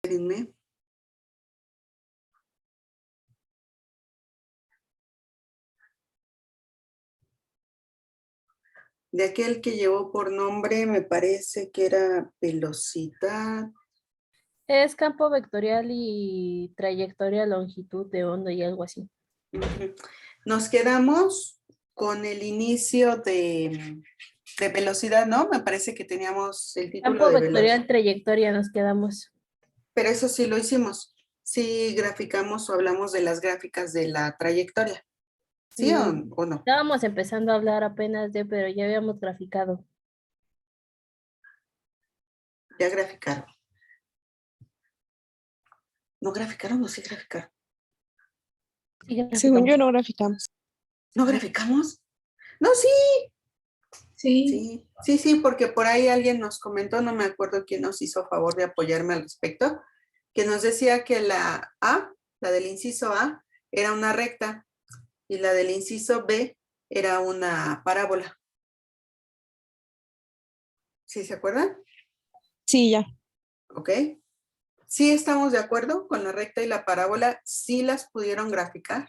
Espérenme. De aquel que llevó por nombre, me parece que era velocidad. Es campo vectorial y trayectoria, longitud de onda y algo así. Ujú. Nos quedamos con el inicio de velocidad, ¿no? Me parece que teníamos el título Campo de velocidad. vectorial, trayectoria, nos quedamos. Pero eso sí lo hicimos. Sí graficamos o hablamos de las gráficas de la trayectoria. ¿Sí Sí, o no? estábamos empezando a hablar apenas de, pero ya habíamos graficado. Ya graficaron. ¿No graficaron o sí graficaron? Sí, Según graficamos. yo no graficamos. ¿No graficamos? No, sí. Sí. Sí, porque por ahí alguien nos comentó, no me acuerdo quién nos hizo favor de apoyarme al respecto, que nos decía que la A, la del inciso A, era una recta y la del inciso B era una parábola. ¿Sí se acuerdan? Sí, ya. ¿Ok? Sí estamos de acuerdo con la recta y la parábola, sí las pudieron graficar.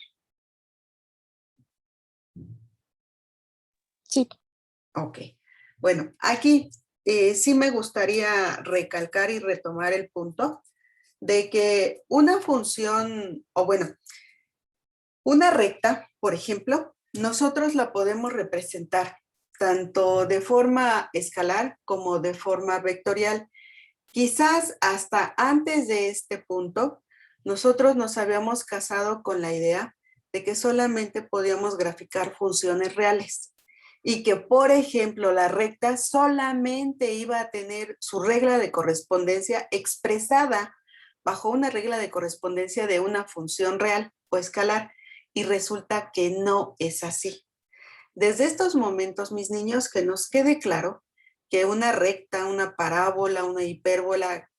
Sí. Ok. Bueno, aquí sí me gustaría recalcar y retomar el punto de que una función, o bueno, una recta, por ejemplo, nosotros la podemos representar tanto de forma escalar como de forma vectorial. Quizás hasta antes de este punto, nosotros nos habíamos casado con la idea de que solamente podíamos graficar funciones reales y que, por ejemplo, la recta solamente iba a tener su regla de correspondencia expresada bajo una regla de correspondencia de una función real o escalar, y resulta que no es así. Desde estos momentos, mis niños, que nos quede claro que una recta, una parábola, una hipérbola,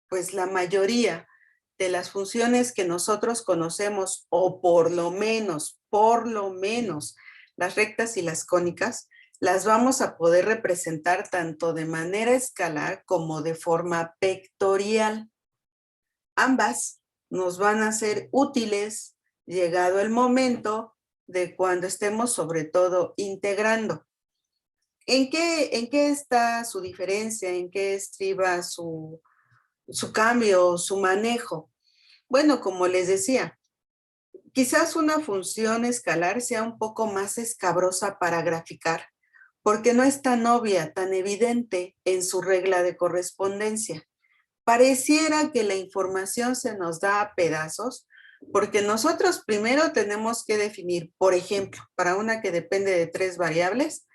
pues la mayoría de las funciones que nosotros conocemos, o por lo menos, las rectas y las cónicas, las vamos a poder representar tanto de manera escalar como de forma vectorial. Ambas nos van a ser útiles llegado el momento de cuando estemos sobre todo integrando. ¿En qué está su diferencia? ¿En qué estriba su cambio, su manejo? Bueno, como les decía, quizás una función escalar sea un poco más escabrosa para graficar, porque no es tan obvia, tan evidente en su regla de correspondencia. Pareciera que la información se nos da a pedazos, porque nosotros primero tenemos que definir, por ejemplo, para una que depende de 3 variables,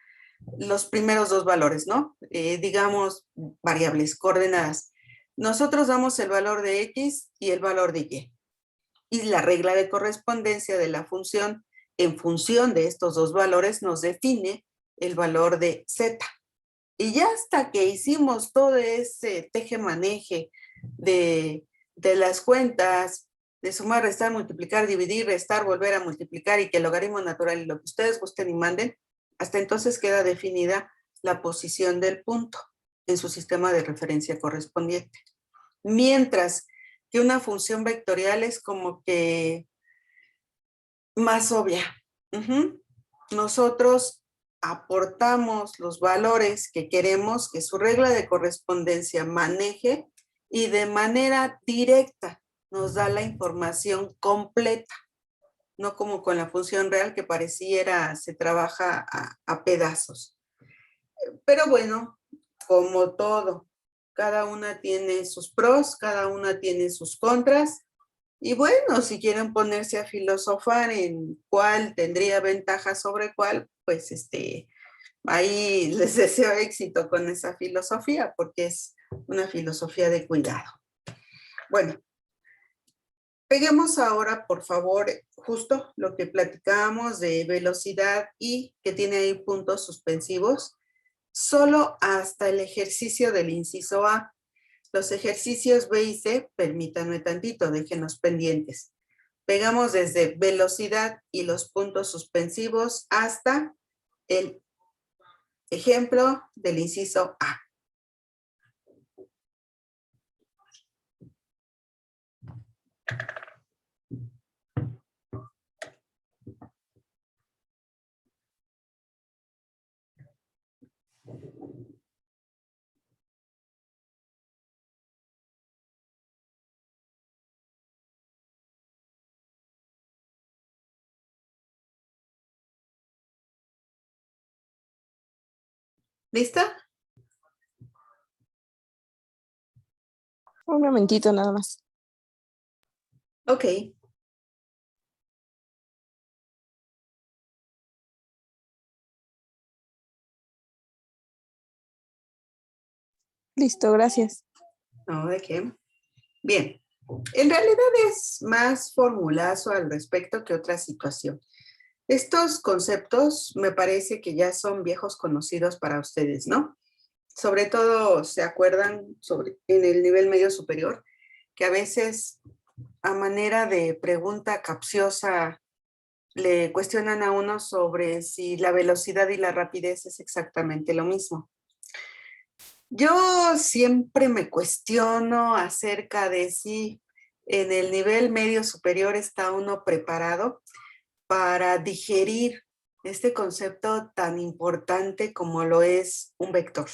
los primeros 2 valores, ¿no? Digamos, variables, coordenadas. Nosotros damos el valor de X y el valor de Y. Y la regla de correspondencia de la función, en función de estos 2 valores, nos define el valor de Z. Y ya hasta que hicimos todo ese teje-maneje de las cuentas, de sumar, restar, multiplicar, dividir, restar, volver a multiplicar y que el logaritmo natural y lo que ustedes gusten y manden, hasta entonces queda definida la posición del punto en su sistema de referencia correspondiente. Mientras que una función vectorial es como que más obvia. Nosotros aportamos los valores que queremos que su regla de correspondencia maneje y de manera directa nos da la información completa, no como con la función real que pareciera se trabaja a pedazos. Pero bueno, como todo, cada una tiene sus pros, cada una tiene sus contras. Y bueno, si quieren ponerse a filosofar en cuál tendría ventaja sobre cuál, pues ahí les deseo éxito con esa filosofía, porque es una filosofía de cuidado. Bueno, peguemos ahora, por favor, justo lo que platicábamos de velocidad y que tiene ahí puntos suspensivos, solo hasta el ejercicio del inciso A. Los ejercicios B y C, permítanme tantito, déjenos pendientes. Pegamos desde velocidad y los puntos suspensivos hasta el ejemplo del inciso A. ¿Lista? Un momentito nada más. Ok. Listo, gracias. No, ¿de qué? Bien. En realidad es más formulazo al respecto que otra situación. Estos conceptos me parece que ya son viejos conocidos para ustedes, ¿no? Sobre todo se acuerdan en el nivel medio superior, que a veces a manera de pregunta capciosa le cuestionan a uno sobre si la velocidad y la rapidez es exactamente lo mismo. Yo siempre me cuestiono acerca de si en el nivel medio superior está uno preparado para digerir este concepto tan importante como lo es un vector.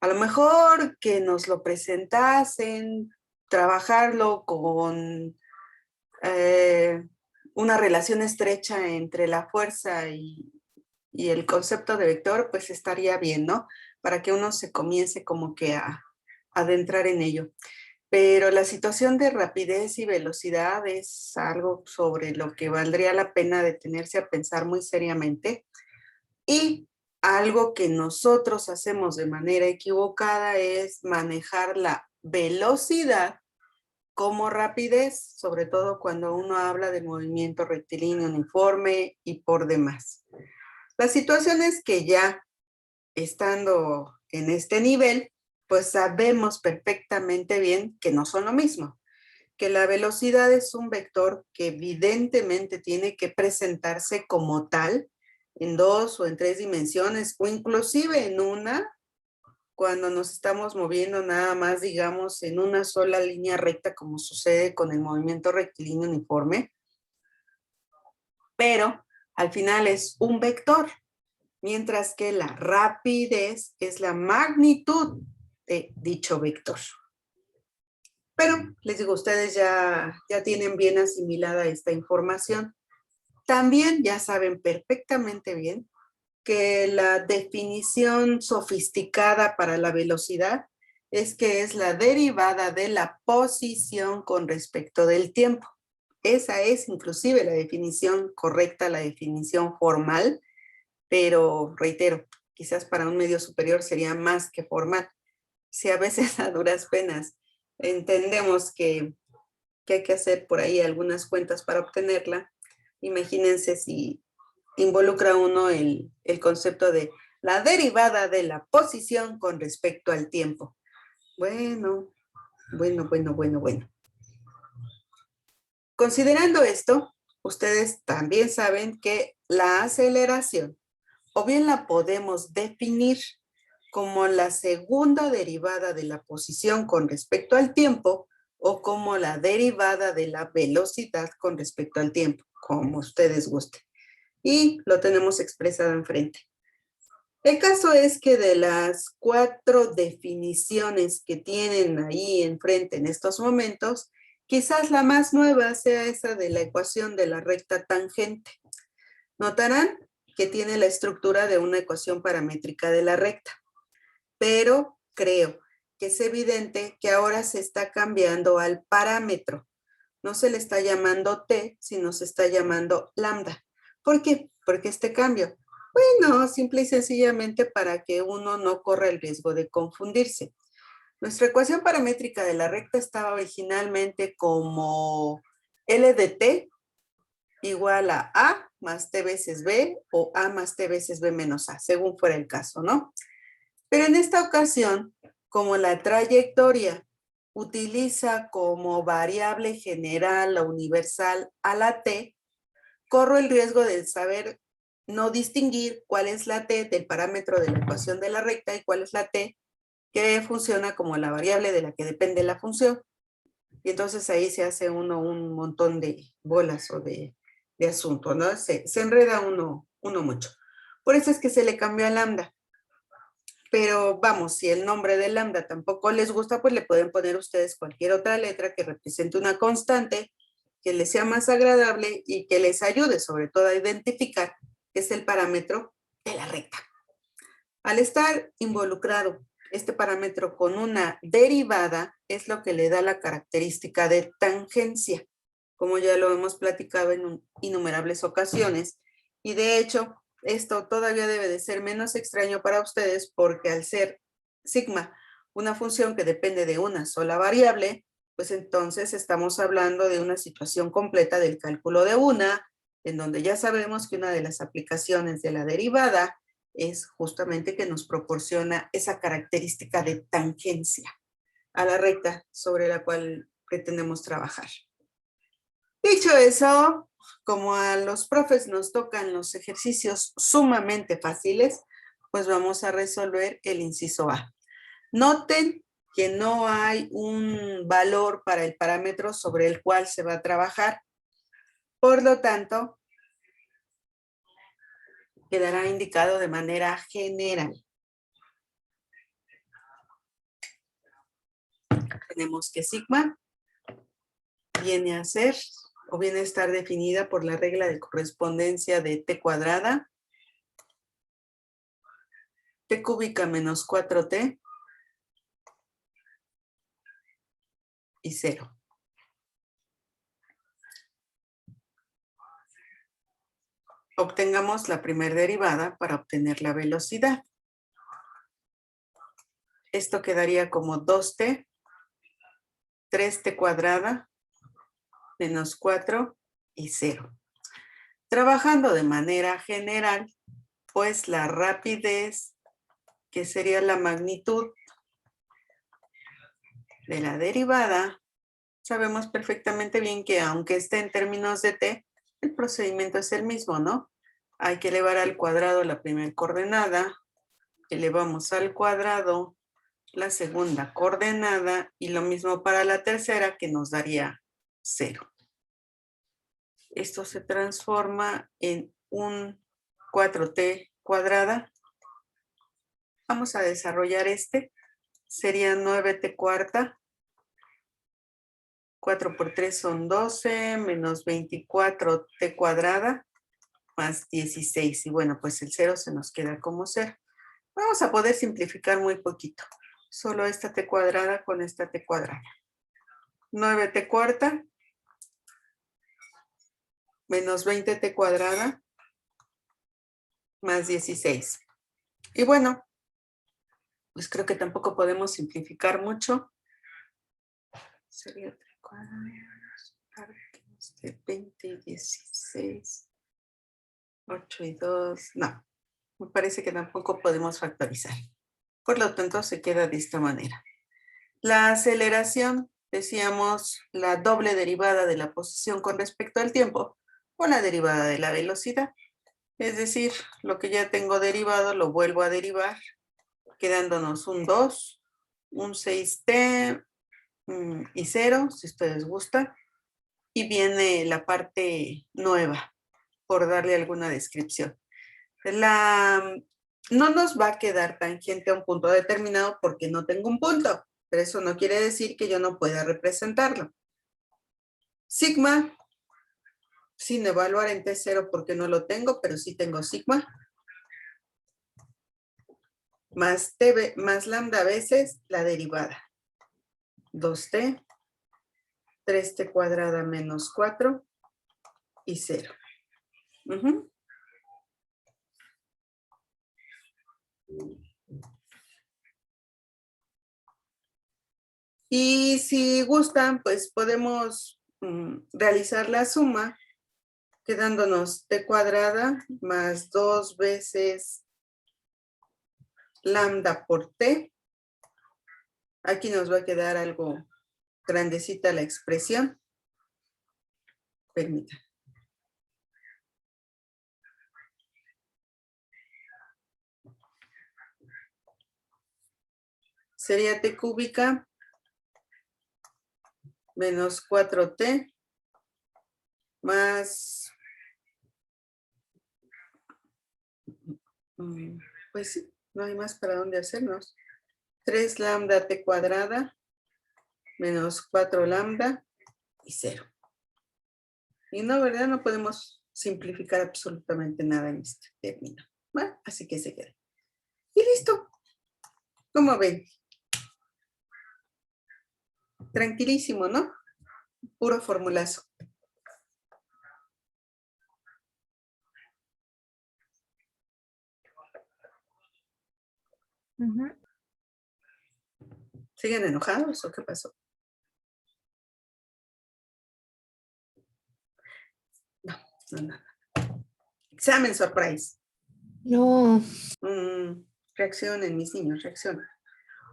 A lo mejor que nos lo presentasen, trabajarlo con una relación estrecha entre la fuerza y el concepto de vector, pues estaría bien, ¿no? Para que uno se comience como que a adentrar en ello. Pero la situación de rapidez y velocidad es algo sobre lo que valdría la pena detenerse a pensar muy seriamente. Y algo que nosotros hacemos de manera equivocada es manejar la velocidad como rapidez, sobre todo cuando uno habla de movimiento rectilíneo uniforme y por demás. La situación es que ya estando en este nivel, pues sabemos perfectamente bien que no son lo mismo, que la velocidad es un vector que evidentemente tiene que presentarse como tal en 2 o en 3 dimensiones o inclusive en una cuando nos estamos moviendo nada más, digamos, en una sola línea recta como sucede con el movimiento rectilíneo uniforme, pero al final es un vector, mientras que la rapidez es la magnitud de dicho vector. Pero les digo, ustedes ya tienen bien asimilada esta información. También ya saben perfectamente bien que la definición sofisticada para la velocidad es que es la derivada de la posición con respecto del tiempo. Esa es inclusive la definición correcta, la definición formal, pero reitero, quizás para un medio superior sería más que formal. Si a veces a duras penas entendemos que hay que hacer por ahí algunas cuentas para obtenerla, imagínense si involucra uno el concepto de la derivada de la posición con respecto al tiempo. Bueno. Considerando esto, ustedes también saben que la aceleración, o bien la podemos definir como la segunda derivada de la posición con respecto al tiempo, o como la derivada de la velocidad con respecto al tiempo, como ustedes gusten. Y lo tenemos expresado enfrente. El caso es que de las 4 definiciones que tienen ahí enfrente en estos momentos, quizás la más nueva sea esa de la ecuación de la recta tangente. Notarán que tiene la estructura de una ecuación paramétrica de la recta, pero creo que es evidente que ahora se está cambiando al parámetro. No se le está llamando t, sino se está llamando lambda. ¿Por qué? Porque este cambio. Bueno, simple y sencillamente para que uno no corra el riesgo de confundirse. Nuestra ecuación paramétrica de la recta estaba originalmente como L de t igual a más t veces b o a más t veces b menos a, según fuera el caso, ¿no? Pero en esta ocasión, como la trayectoria utiliza como variable general o universal a la t, corro el riesgo de saber no distinguir cuál es la t del parámetro de la ecuación de la recta y cuál es la t que funciona como la variable de la que depende la función. Y entonces ahí se hace uno un montón de bolas o de asunto, ¿no? Se enreda uno mucho. Por eso es que se le cambió a lambda. Pero vamos, si el nombre de lambda tampoco les gusta, pues le pueden poner ustedes cualquier otra letra que represente una constante, que les sea más agradable y que les ayude sobre todo a identificar que es el parámetro de la recta. Al estar involucrado este parámetro con una derivada, es lo que le da la característica de tangencia, como ya lo hemos platicado en innumerables ocasiones. Y de hecho, esto todavía debe de ser menos extraño para ustedes porque al ser sigma una función que depende de una sola variable, pues entonces estamos hablando de una situación completa del cálculo de una, en donde ya sabemos que una de las aplicaciones de la derivada es justamente que nos proporciona esa característica de tangencia a la recta sobre la cual pretendemos trabajar. Dicho eso, como a los profes nos tocan los ejercicios sumamente fáciles, pues vamos a resolver el inciso A. Noten que no hay un valor para el parámetro sobre el cual se va a trabajar. Por lo tanto, quedará indicado de manera general. Tenemos que sigma viene a ser o viene a estar definida por la regla de correspondencia de t cuadrada, t cúbica menos 4t y 0. Obtengamos la primera derivada para obtener la velocidad. Esto quedaría como 2t, 3t cuadrada, menos 4 y 0. Trabajando de manera general, pues la rapidez, que sería la magnitud de la derivada, sabemos perfectamente bien que aunque esté en términos de t, el procedimiento es el mismo, ¿no? Hay que elevar al cuadrado la primera coordenada, elevamos al cuadrado la segunda coordenada y lo mismo para la tercera, que nos daría 0. Esto se transforma en un 4t cuadrada. Vamos a desarrollar este. Sería 9t cuarta. 4 por 3 son 12, menos 24t cuadrada, más 16. Y bueno, pues el 0 se nos queda como 0. Vamos a poder simplificar muy poquito. Solo esta t cuadrada con esta t cuadrada. 9t cuarta, menos 20t cuadrada, más 16. Y bueno, pues creo que tampoco podemos simplificar mucho. Sería 3 cuadrados, 20 y 16, 8 y 2, no. Me parece que tampoco podemos factorizar. Por lo tanto, se queda de esta manera. La aceleración, decíamos, la doble derivada de la posición con respecto al tiempo o la derivada de la velocidad. Es decir, lo que ya tengo derivado lo vuelvo a derivar, quedándonos un 2, un 6t y 0, si ustedes gustan. Y viene la parte nueva, por darle alguna descripción. No nos va a quedar tangente a un punto determinado porque no tengo un punto, pero eso no quiere decir que yo no pueda representarlo. Sigma, sin evaluar en T0 porque no lo tengo, pero sí tengo sigma, más T más lambda veces la derivada. 2t, 3t cuadrada menos 4 y 0. Y si gustan, pues podemos realizar la suma, quedándonos t cuadrada más 2 veces lambda por t. Aquí nos va a quedar algo grandecita la expresión. Permítanme. Sería t cúbica menos 4t más, pues sí, no hay más para dónde hacernos. 3 lambda t cuadrada menos 4 lambda y 0. Y no, ¿verdad? No podemos simplificar absolutamente nada en este término. Bueno, así que se queda. Y listo. ¿Cómo ven? Tranquilísimo, ¿no? Puro formulazo. Ujú. ¿Siguen enojados o qué pasó? No. Examen surprise. No. Reaccionen, mis niños, reaccionen.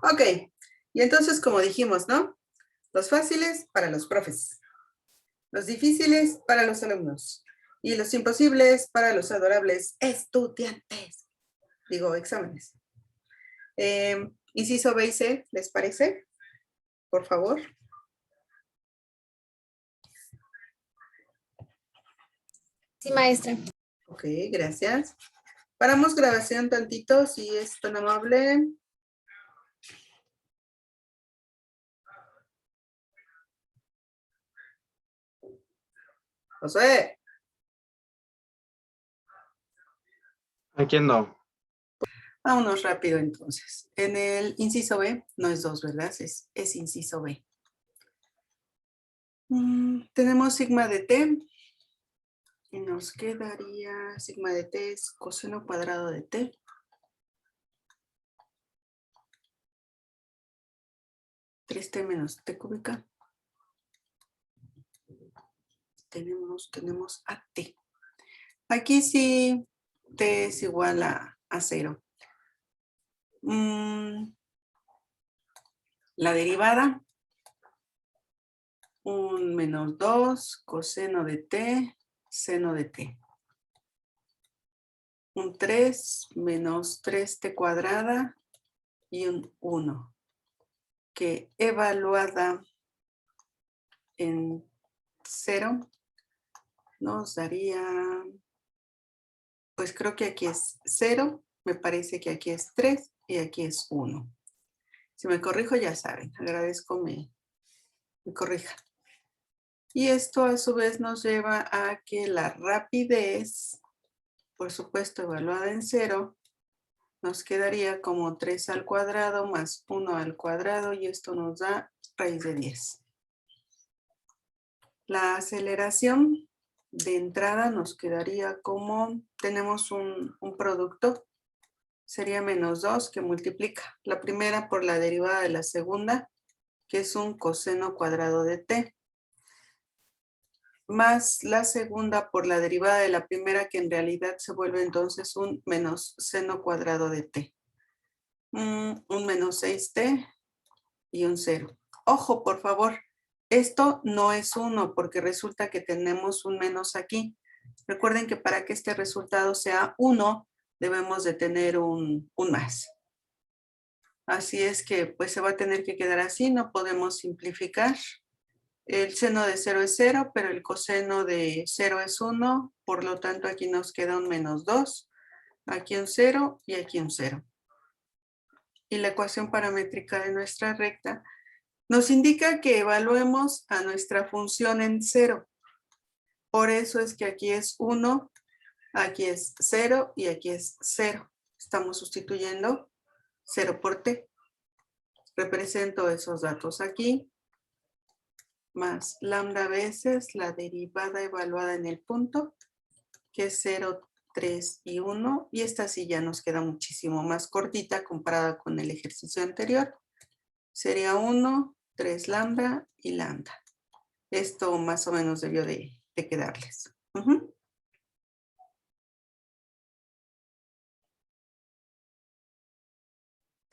Ok. Y entonces, como dijimos, ¿no? Los fáciles para los profes. Los difíciles para los alumnos. Y los imposibles para los adorables estudiantes. Digo, exámenes. Inciso B y C, ¿les parece? Por favor. Sí, maestra. Ok, gracias. Paramos grabación tantito, si es tan amable. Josué. Aquí ando. Vámonos rápido entonces. En el inciso B, no es 2, ¿verdad? Es inciso B. Tenemos sigma de t. Y nos quedaría sigma de t es coseno cuadrado de t. T menos t cúbica. Tenemos a t. Aquí sí t es igual a 0. La derivada, un menos 2 coseno de t, seno de t. Un 3 menos 3t cuadrada y un 1, que evaluada en 0 nos daría, pues creo que aquí es 0, me parece que aquí es 3 y aquí es 1. Si me corrijo ya saben, agradezco me corrijan. Y esto a su vez nos lleva a que la rapidez, por supuesto evaluada en 0, nos quedaría como 3 al cuadrado más 1 al cuadrado y esto nos da raíz de 10. La aceleración de entrada nos quedaría como, tenemos un producto, sería menos 2 que multiplica la primera por la derivada de la segunda, que es un coseno cuadrado de t, más la segunda por la derivada de la primera, que en realidad se vuelve entonces un menos seno cuadrado de t. Un menos 6t y un 0. Ojo, por favor, esto no es 1 porque resulta que tenemos un menos aquí. Recuerden que para que este resultado sea 1, debemos de tener un más. Así es que pues se va a tener que quedar así, no podemos simplificar. El seno de 0 es 0, pero el coseno de 0 es 1, por lo tanto aquí nos queda un menos 2, aquí un 0 y aquí un 0. Y la ecuación paramétrica de nuestra recta nos indica que evaluemos a nuestra función en 0. Por eso es que aquí es 1, aquí es 0 y aquí es 0. Estamos sustituyendo 0 por t. Represento esos datos aquí, más lambda veces la derivada evaluada en el punto, que es 0, 3 y 1. Y esta sí ya nos queda muchísimo más cortita comparada con el ejercicio anterior. Sería 1, 3 lambda y lambda. Esto más o menos debió de quedarles.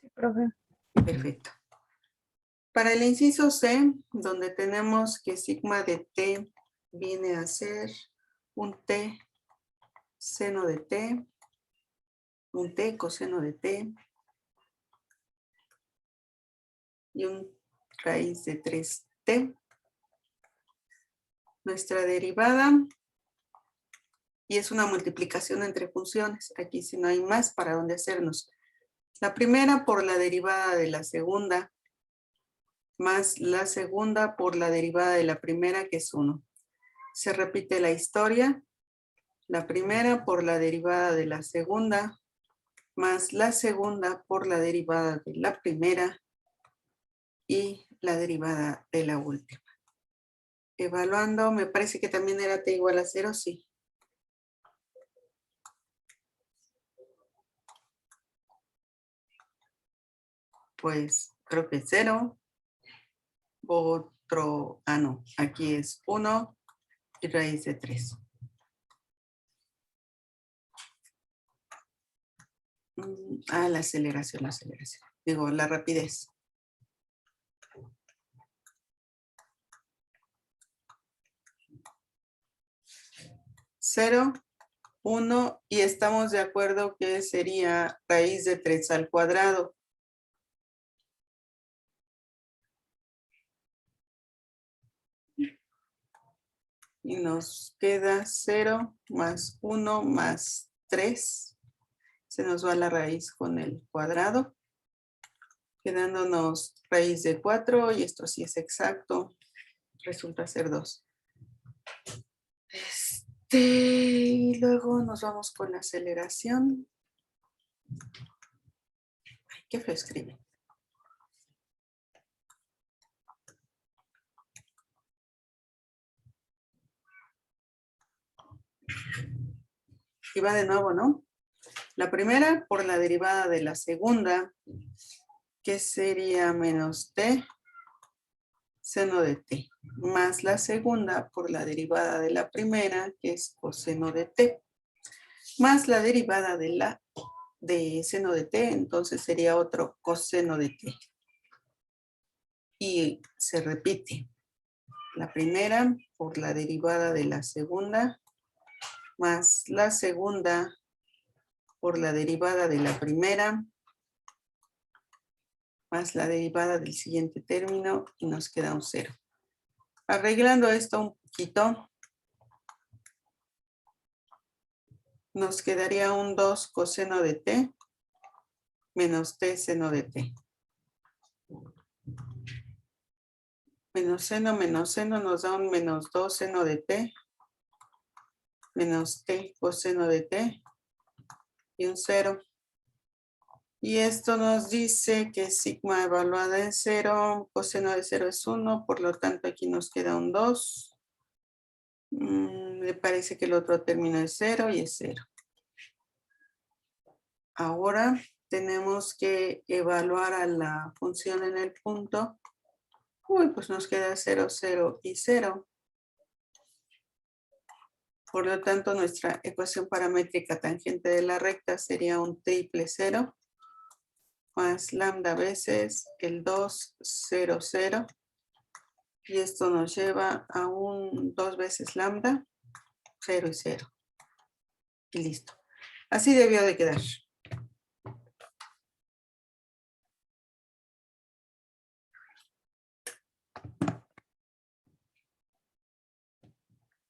Sí, profe. Perfecto. Para el inciso C, donde tenemos que sigma de t viene a ser un t seno de t, un t coseno de t y un raíz de 3t. Nuestra derivada, y es una multiplicación entre funciones. Aquí si no hay más para dónde hacernos. La primera por la derivada de la segunda, más la segunda por la derivada de la primera, que es 1. Se repite la historia. La primera por la derivada de la segunda, más la segunda por la derivada de la primera y la derivada de la última. Evaluando, me parece que también era t igual a 0, sí. Pues creo que 0. Otro, no, aquí es 1 y raíz de 3. La aceleración. Digo, la rapidez. 0, 1 y estamos de acuerdo que sería raíz de 3 al cuadrado. Y nos queda 0 más 1 más 3. Se nos va la raíz con el cuadrado. Quedándonos raíz de 4 y esto sí es exacto. Resulta ser 2. Y luego nos vamos con la aceleración. Ay, qué feo escribe. Y va de nuevo, ¿no? La primera por la derivada de la segunda, que sería menos t seno de t, más la segunda por la derivada de la primera, que es coseno de t, más la derivada de seno de t, entonces sería otro coseno de t. Y se repite. La primera por la derivada de la segunda, más la segunda por la derivada de la primera, más la derivada del siguiente término y nos queda un 0. Arreglando esto un poquito, nos quedaría un 2 coseno de t menos t seno de t. Menos seno nos da un menos 2 seno de t menos t coseno de t y un 0. Y esto nos dice que sigma evaluada en 0, coseno de 0 es 1, por lo tanto aquí nos queda un 2. Me parece que el otro término es 0 y es 0. Ahora tenemos que evaluar a la función en el punto. Pues nos queda 0, 0 y 0. Por lo tanto, nuestra ecuación paramétrica tangente de la recta sería un triple 0 más lambda veces el 2, 0, 0. Y esto nos lleva a un 2 veces lambda, 0 y 0. Y listo. Así debió de quedar.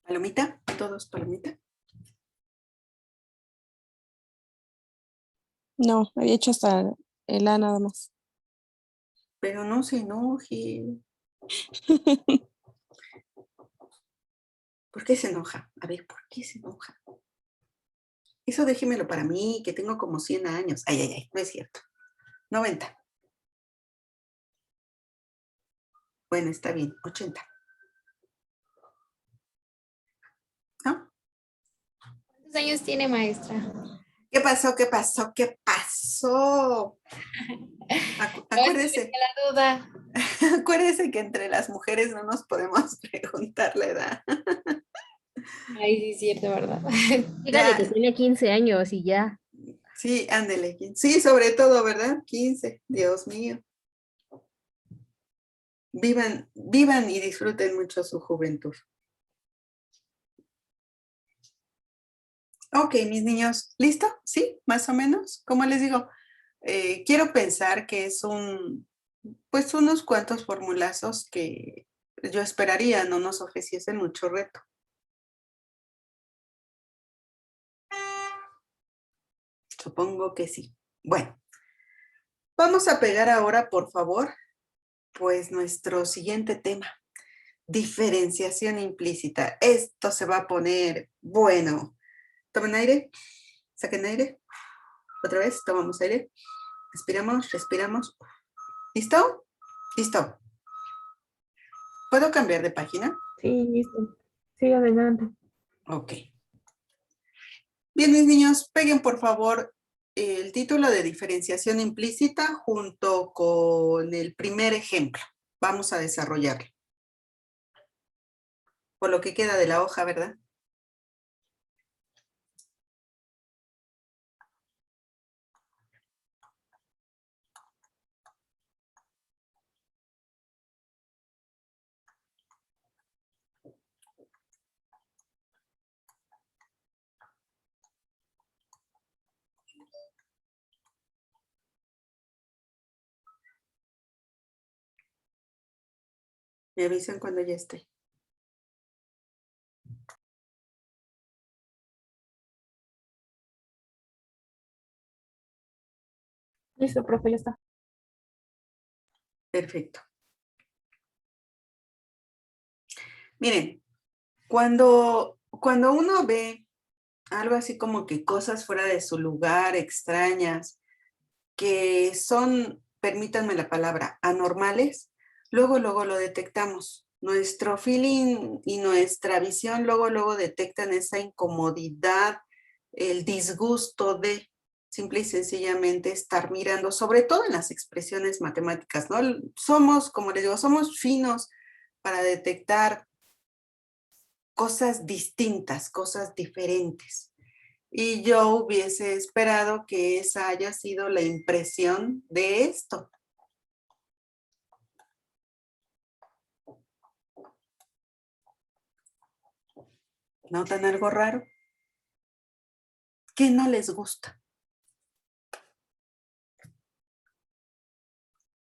¿Palomita? ¿Todos palomita? No, había hecho hasta el A nada más. Pero no se enoje. ¿Por qué se enoja? A ver, ¿por qué se enoja? Eso déjemelo para mí, que tengo como 100 años. Ay, no es cierto. 90. Bueno, está bien, 80. ¿No? ¿Cuántos años tiene, maestra? ¿Qué pasó? ¿Qué pasó? ¿Qué pasó? Acuérdese, La duda. acuérdese que entre las mujeres no nos podemos preguntar la edad. Ay, sí, es cierto, ¿verdad? Dígale Ya, que tiene 15 años y ya. sí, ándele. Sí, sobre todo, ¿verdad? 15, Dios mío. Vivan y disfruten mucho su juventud. Ok, mis niños, ¿listo? ¿Sí? Más o menos. Como les digo, quiero pensar que es pues unos cuantos formulazos que yo esperaría no nos ofreciesen mucho reto. Supongo que sí. Bueno, vamos a pegar ahora, por favor, pues nuestro siguiente tema. Diferenciación implícita. Esto se va a poner bueno. Tomen aire, saquen aire. Otra vez, tomamos aire. Respiramos, respiramos. ¿Listo? Listo. ¿Puedo cambiar de página? Sí, listo. Sí, adelante. Ok. Bien, mis niños, peguen por favor el título de diferenciación implícita junto con el primer ejemplo. Vamos a desarrollarlo. Por lo que queda de la hoja, ¿verdad? Me avisan cuando ya esté. Listo, profe, ya está. Perfecto. Miren, cuando uno ve algo así como que cosas fuera de su lugar, extrañas, que son, permítanme la palabra, anormales, luego lo detectamos. Nuestro feeling y nuestra visión luego detectan esa incomodidad, el disgusto de simple y sencillamente estar mirando, sobre todo en las expresiones matemáticas, ¿no? Somos, como les digo, somos finos para detectar cosas distintas, cosas diferentes. Y yo hubiese esperado que esa haya sido la impresión de esto. ¿Notan algo raro? ¿Qué no les gusta?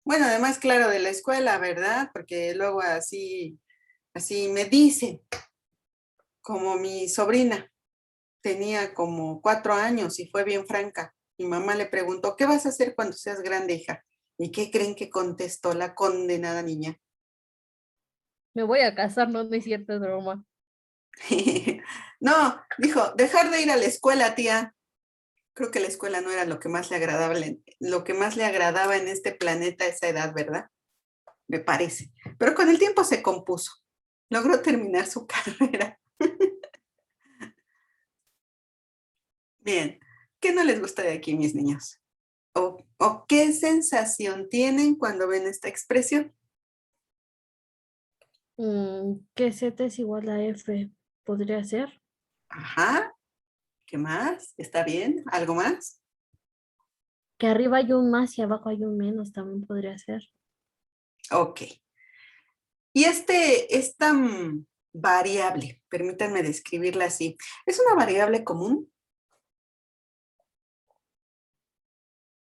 Bueno, además, claro, de la escuela, ¿verdad? Porque luego así me dicen, como mi sobrina tenía como 4 años y fue bien franca. Mi mamá le preguntó, ¿qué vas a hacer cuando seas grande, hija? ¿Y qué creen que contestó la condenada niña? Me voy a casar, no, no es cierto, es broma. No, dijo, dejar de ir a la escuela, tía. Creo que la escuela no era lo que más le agradaba en este planeta a esa edad, ¿verdad? Me parece. Pero con el tiempo se compuso. Logró terminar su carrera. Bien. ¿Qué no les gusta de aquí, mis niños? ¿O qué sensación tienen cuando ven esta expresión? Que Z es igual a F, ¿podría ser? Ajá. ¿Qué más? ¿Está bien? ¿Algo más? Que arriba hay un más y abajo hay un menos, también podría ser. Ok. Y esta variable, permítanme describirla así, ¿es una variable común?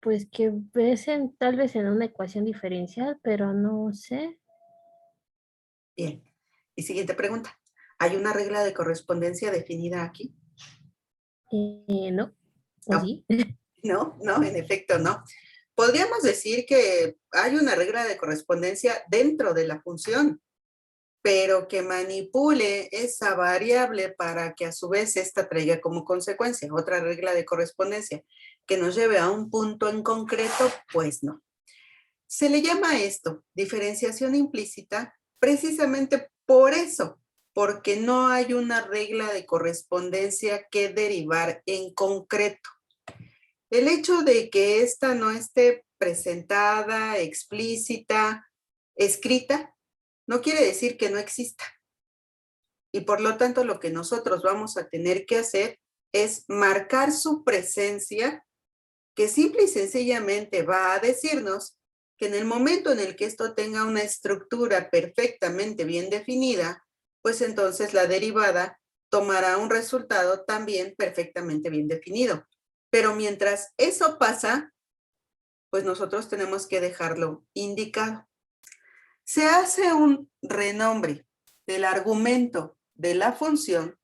Pues que ves tal vez en una ecuación diferencial, pero no sé. Bien. Y siguiente pregunta. ¿Hay una regla de correspondencia definida aquí? No, ¿o No, sí? no, en efecto no. Podríamos decir que hay una regla de correspondencia dentro de la función, pero que manipule esa variable para que a su vez esta traiga como consecuencia otra regla de correspondencia que nos lleve a un punto en concreto, pues no. Se le llama esto diferenciación implícita precisamente por eso, porque no hay una regla de correspondencia que derivar en concreto. El hecho de que esta no esté presentada, explícita, escrita, no quiere decir que no exista. Y por lo tanto, lo que nosotros vamos a tener que hacer es marcar su presencia, que simple y sencillamente va a decirnos que en el momento en el que esto tenga una estructura perfectamente bien definida, pues entonces la derivada tomará un resultado también perfectamente bien definido. Pero mientras eso pasa, pues nosotros tenemos que dejarlo indicado. Se hace un renombre del argumento de la función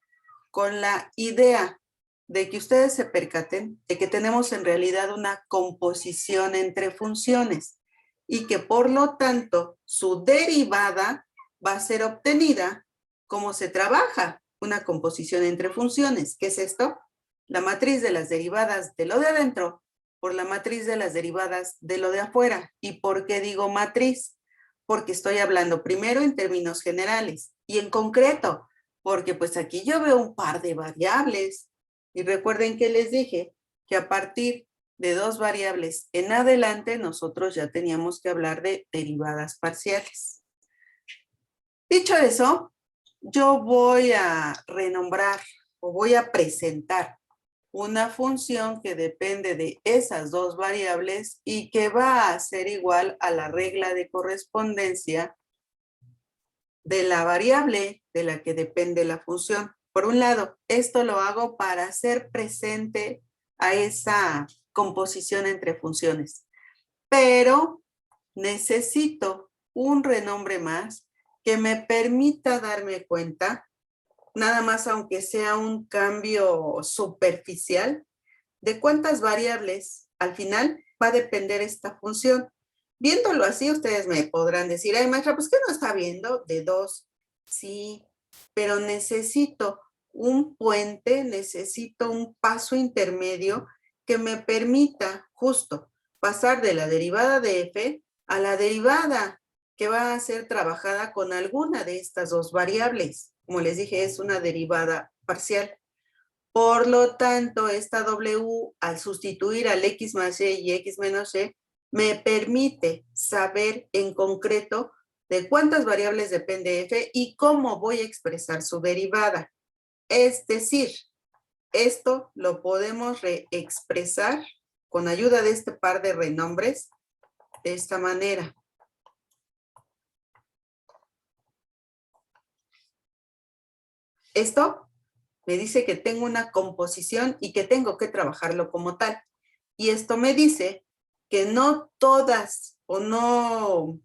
con la idea de que ustedes se percaten de que tenemos en realidad una composición entre funciones y que por lo tanto su derivada va a ser obtenida como se trabaja una composición entre funciones. ¿Qué es esto? La matriz de las derivadas de lo de adentro por la matriz de las derivadas de lo de afuera. ¿Y por qué digo matriz? Porque estoy hablando primero en términos generales y en concreto, porque pues aquí yo veo un par de variables. Y recuerden que les dije que a partir de 2 variables en adelante, nosotros ya teníamos que hablar de derivadas parciales. Dicho eso, yo voy a renombrar o voy a presentar una función que depende de esas 2 variables y que va a ser igual a la regla de correspondencia de la variable de la que depende la función. Por un lado, esto lo hago para hacer presente a esa composición entre funciones, pero necesito un renombre más que me permita darme cuenta, nada más aunque sea un cambio superficial, de cuántas variables al final va a depender esta función. Viéndolo así, ustedes me podrán decir, ay, maestra, pues ¿qué no está viendo? De 2. Sí, pero necesito un puente, necesito un paso intermedio que me permita justo pasar de la derivada de f a la derivada que va a ser trabajada con alguna de estas 2 variables. Como les dije, es una derivada parcial. Por lo tanto, esta W, al sustituir al X más Y X menos Y, me permite saber en concreto de cuántas variables depende f y cómo voy a expresar su derivada. Es decir, esto lo podemos reexpresar con ayuda de este par de renombres de esta manera. Esto me dice que tengo una composición y que tengo que trabajarlo como tal. Y esto me dice que no todas o no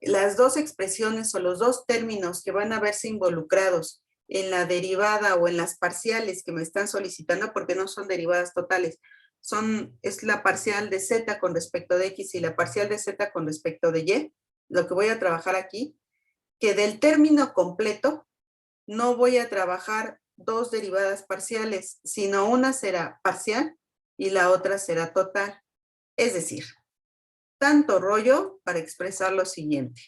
las 2 expresiones o los 2 términos que van a verse involucrados en la derivada o en las parciales que me están solicitando, porque no son derivadas totales, es la parcial de z con respecto de x y la parcial de z con respecto de y, lo que voy a trabajar aquí, que del término completo no voy a trabajar 2 derivadas parciales, sino una será parcial y la otra será total. Es decir, tanto rollo para expresar lo siguiente.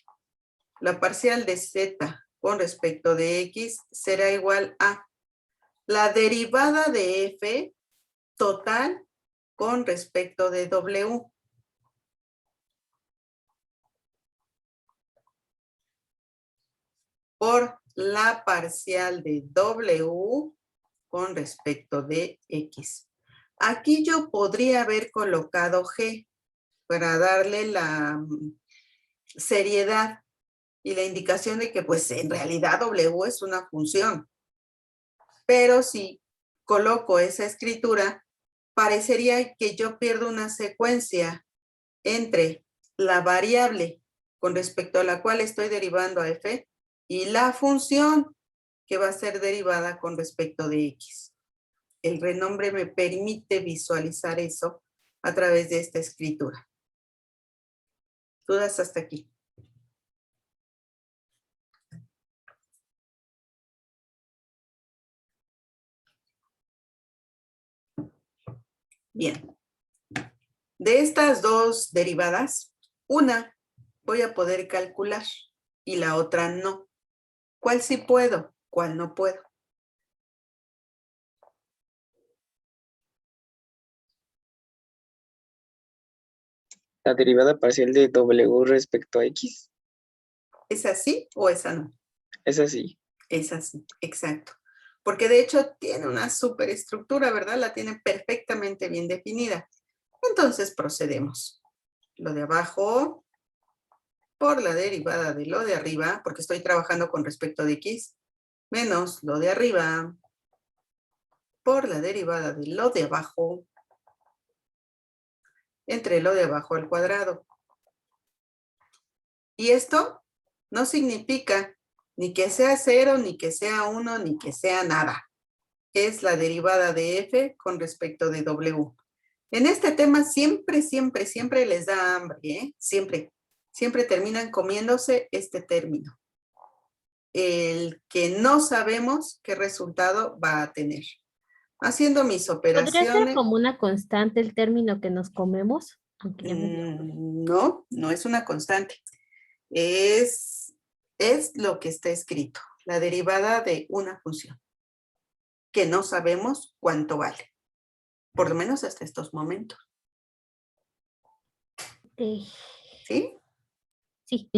La parcial de z con respecto de x será igual a la derivada de f total con respecto de w. Por la parcial de w con respecto de x. Aquí yo podría haber colocado g para darle la seriedad y la indicación de que pues en realidad w es una función. Pero si coloco esa escritura, parecería que yo pierdo una secuencia entre la variable con respecto a la cual estoy derivando a f y la función que va a ser derivada con respecto de x. El renombre me permite visualizar eso a través de esta escritura. ¿Dudas hasta aquí? Bien. De estas 2 derivadas, una voy a poder calcular y la otra no. ¿Cuál sí puedo? ¿Cuál no puedo? La derivada parcial de W respecto a X. ¿Es así o esa no? Es así. Es así, exacto. Porque de hecho tiene una superestructura, ¿verdad? La tiene perfectamente bien definida. Entonces procedemos. Lo de abajo por la derivada de lo de arriba, porque estoy trabajando con respecto de X, menos lo de arriba por la derivada de lo de abajo entre lo de abajo al cuadrado. Y esto no significa ni que sea 0, ni que sea 1, ni que sea nada. Es la derivada de f con respecto de w. En este tema siempre, siempre, siempre les da hambre, ¿eh? Siempre, siempre terminan comiéndose este término. El que no sabemos qué resultado va a tener. Haciendo mis ¿Podría ser operaciones. como una constante el término que nos comemos? Aunque ya me dio hambre. No, no es una constante. Es lo que está escrito, la derivada de una función, que no sabemos cuánto vale, por lo menos hasta estos momentos. Ok. ¿Sí? Sí.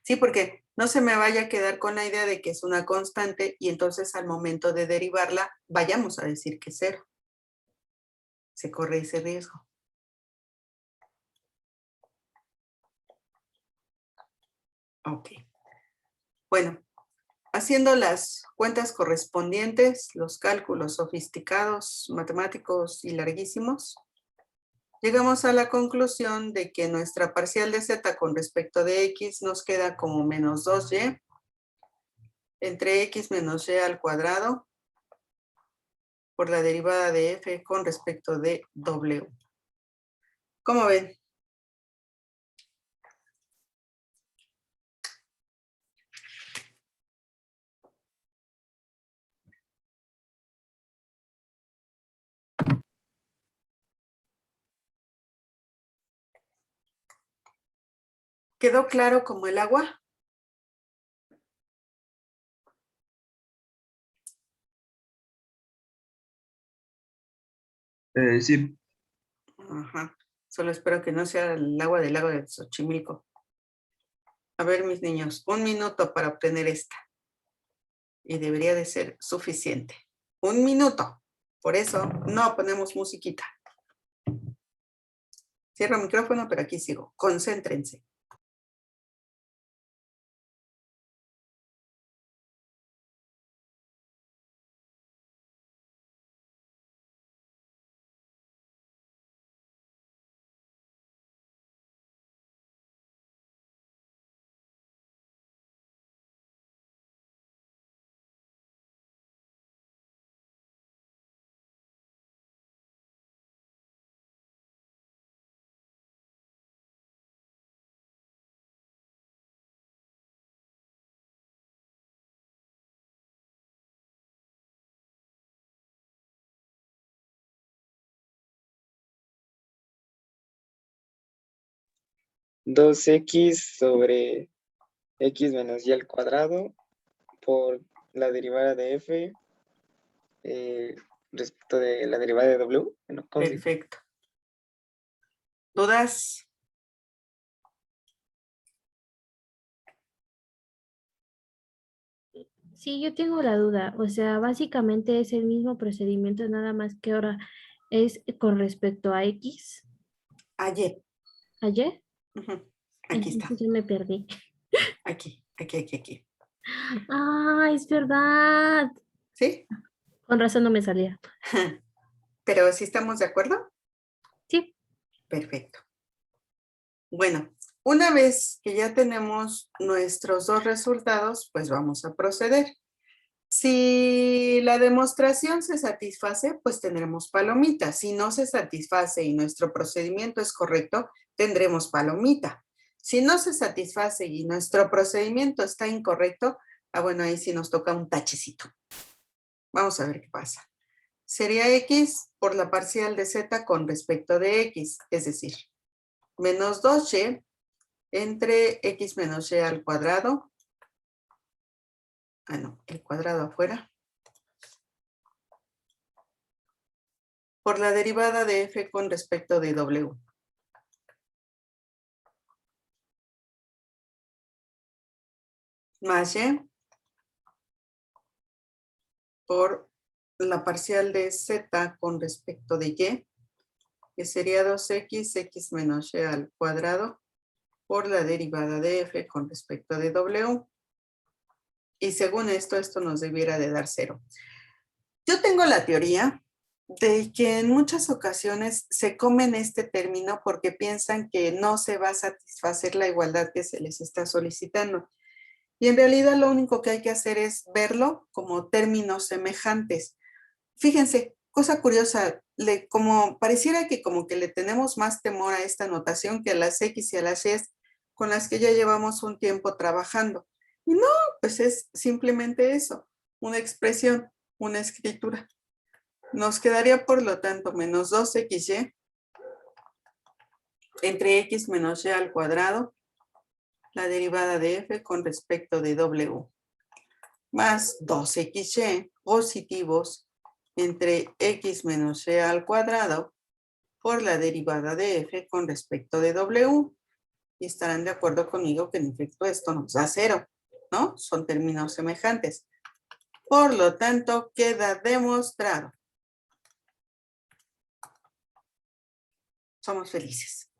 Sí, porque no se me vaya a quedar con la idea de que es una constante y entonces al momento de derivarla vayamos a decir que es cero. Se corre ese riesgo. Ok. Bueno, haciendo las cuentas correspondientes, los cálculos sofisticados, matemáticos y larguísimos, llegamos a la conclusión de que nuestra parcial de z con respecto de x nos queda como menos 2y entre x menos y al cuadrado por la derivada de f con respecto de w. ¿Cómo ven? ¿Quedó claro como el agua? Sí, Ajá. Solo espero que no sea el agua del lago de Xochimilco. A ver, mis niños, 1 minuto para obtener esta. Y debería de ser suficiente. 1 minuto. Por eso no ponemos musiquita. Cierro el micrófono, pero aquí sigo. Concéntrense. Dos x sobre x menos y al cuadrado por la derivada de f respecto de la derivada de w. Bueno, ¿cómo se dice? Perfecto. ¿Dudas? Sí, yo tengo la duda. O sea, básicamente es el mismo procedimiento, nada más que ahora es con respecto a X. Ayer. ¿Ayer? Ujú. Aquí está. Entonces yo me perdí. Aquí. Ah, es verdad. ¿Sí? Con razón no me salía. Pero ¿sí estamos de acuerdo? Sí. Perfecto. Bueno, una vez que ya tenemos nuestros dos resultados, pues vamos a proceder. Si la demostración se satisface, pues tendremos palomita. Si no se satisface y nuestro procedimiento es correcto, tendremos palomita. Si no se satisface y nuestro procedimiento está incorrecto, bueno, ahí sí nos toca un tachecito. Vamos a ver qué pasa. Sería x por la parcial de z con respecto de x, es decir, menos 2y entre x menos y al cuadrado. No, el cuadrado afuera. Por la derivada de f con respecto de w. Más y por la parcial de z con respecto de y, que sería 2x, x menos y al cuadrado, por la derivada de f con respecto de w. Y según esto nos debiera de dar 0. Yo tengo la teoría de que en muchas ocasiones se comen este término porque piensan que no se va a satisfacer la igualdad que se les está solicitando. Y en realidad lo único que hay que hacer es verlo como términos semejantes. Fíjense, cosa curiosa, como pareciera que como que le tenemos más temor a esta notación que a las X y a las Y con las que ya llevamos un tiempo trabajando. Y no, pues es simplemente eso, una expresión, una escritura. Nos quedaría, por lo tanto, menos 2xy entre x menos y al cuadrado, la derivada de f con respecto de w, más 2xy positivos entre x menos y al cuadrado por la derivada de f con respecto de w. Y estarán de acuerdo conmigo que en efecto esto nos da 0, ¿no? Son términos semejantes. Por lo tanto, queda demostrado. Somos felices.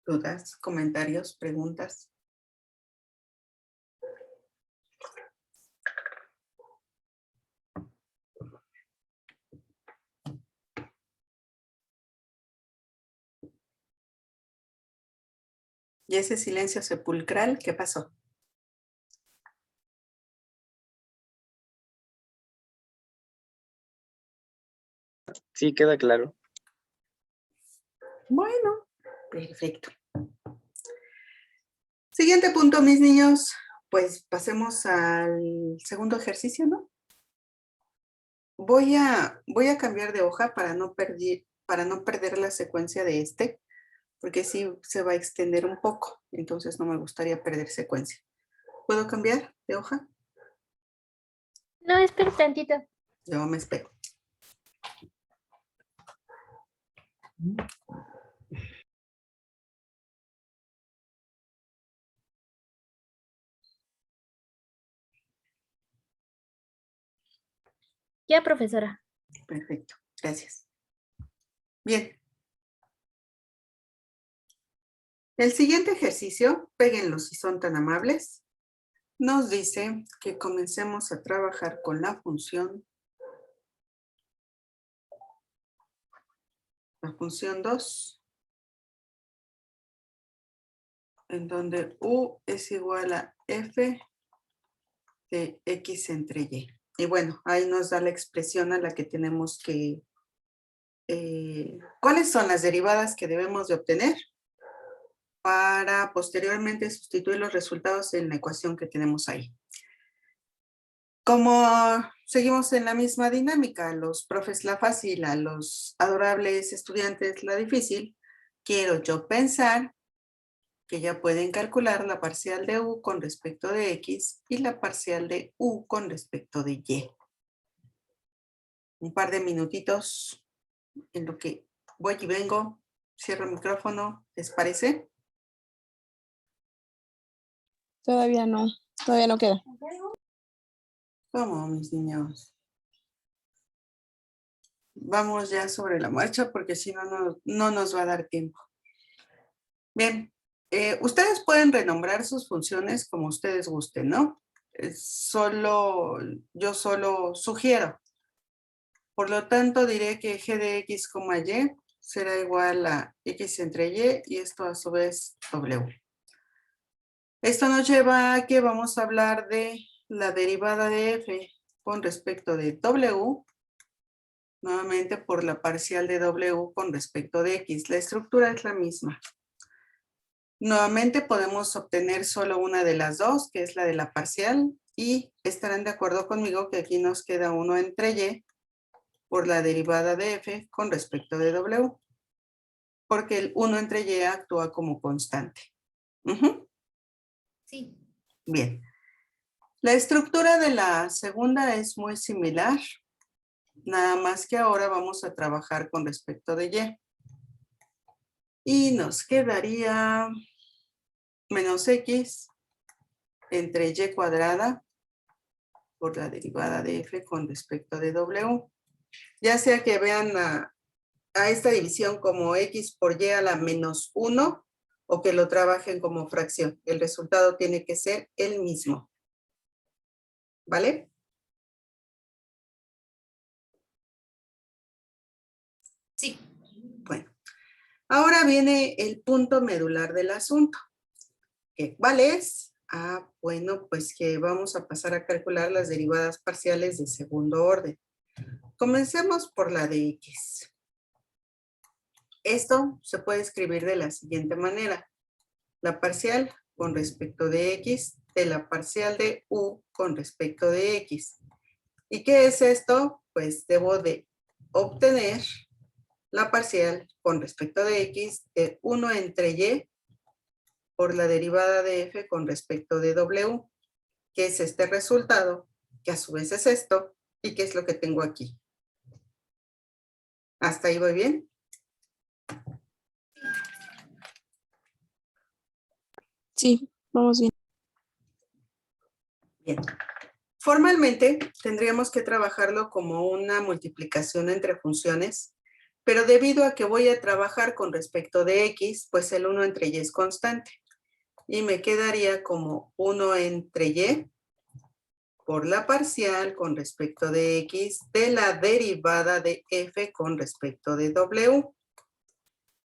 ¿Dudas, comentarios, preguntas? ¿Y ese silencio sepulcral qué pasó? Sí, queda claro. Bueno, perfecto. Siguiente punto, mis niños. Pues pasemos al segundo ejercicio, ¿no? Voy a cambiar de hoja para no perder la secuencia de este, porque sí se va a extender un poco, entonces no me gustaría perder secuencia. ¿Puedo cambiar de hoja? No, espera tantito. Yo me espero. Ya, profesora. Perfecto, gracias. Bien. El siguiente ejercicio, péguenlo si son tan amables, nos dice que comencemos a trabajar con la función 2, en donde u es igual a f de x entre y. Y bueno, ahí nos da la expresión a la que tenemos que... ¿cuáles son las derivadas que debemos de obtener para posteriormente sustituir los resultados en la ecuación que tenemos ahí? Como seguimos en la misma dinámica, los profes la fácil, a los adorables estudiantes la difícil, quiero yo pensar que ya pueden calcular la parcial de u con respecto de x y la parcial de u con respecto de y. Un par de minutitos en lo que voy y vengo. Cierro el micrófono, ¿les parece? Todavía no queda. ¿Cómo, mis niños? Vamos ya sobre la marcha porque si no, no nos va a dar tiempo. Bien, ustedes pueden renombrar sus funciones como ustedes gusten, ¿no? Yo solo sugiero. Por lo tanto, diré que g de x, y será igual a x entre y esto a su vez w. Esto nos lleva a que vamos a hablar de la derivada de f con respecto de w, nuevamente por la parcial de w con respecto de x. La estructura es la misma. Nuevamente podemos obtener solo una de las dos, que es la de la parcial, y estarán de acuerdo conmigo que aquí nos queda 1 entre y por la derivada de f con respecto de w, porque el 1 entre y actúa como constante. Sí. Bien. La estructura de la segunda es muy similar, nada más que ahora vamos a trabajar con respecto de y. Y nos quedaría menos x entre y cuadrada por la derivada de f con respecto de w. Ya sea que vean a esta división como x por y a la menos 1 o que lo trabajen como fracción. El resultado tiene que ser el mismo. ¿Vale? Sí. Bueno, ahora viene el punto medular del asunto. ¿Cuál es? Bueno, pues que vamos a pasar a calcular las derivadas parciales de segundo orden. Comencemos por la de x. Esto se puede escribir de la siguiente manera. La parcial con respecto de x de la parcial de u con respecto de x. ¿Y qué es esto? Pues debo de obtener la parcial con respecto de x de 1 entre y por la derivada de f con respecto de w, que es este resultado, que a su vez es esto, y que es lo que tengo aquí. ¿Hasta ahí voy bien? Sí, vamos bien. Bien. Formalmente tendríamos que trabajarlo como una multiplicación entre funciones, pero debido a que voy a trabajar con respecto de x, pues el 1 entre y es constante. Y me quedaría como 1 entre y por la parcial con respecto de x de la derivada de f con respecto de w.